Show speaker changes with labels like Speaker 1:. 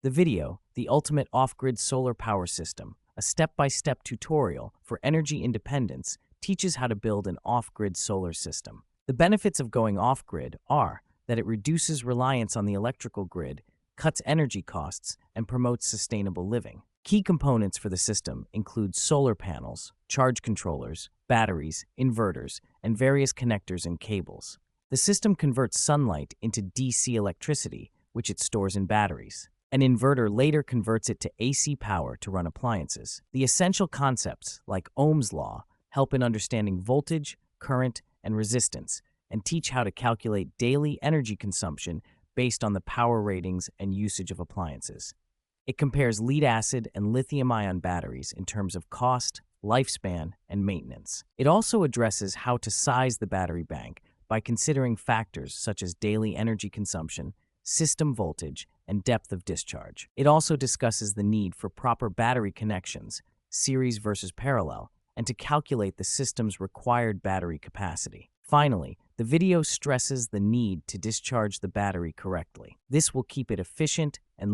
Speaker 1: The video, The Ultimate Off-Grid Solar Power System, a step-by-step tutorial for energy independence, teaches how to build an off-grid solar system. The benefits of going off-grid are that it reduces reliance on the electrical grid, cuts energy costs, and promotes sustainable living. Key components for the system include solar panels, charge controllers, batteries, inverters, and various connectors and cables. The system converts sunlight into DC electricity, which it stores in batteries. An inverter later converts it to AC power to run appliances. The essential concepts, like Ohm's law, help in understanding voltage, current, and resistance, and teach how to calculate daily energy consumption based on the power ratings and usage of appliances. It compares lead-acid and lithium-ion batteries in terms of cost, lifespan, and maintenance. It also addresses how to size the battery bank by considering factors such as daily energy consumption, system voltage, and depth of discharge. It also discusses the need for proper battery connections, series versus parallel, and to calculate the system's required battery capacity. Finally, the video stresses the need to discharge the battery correctly. This will keep it efficient and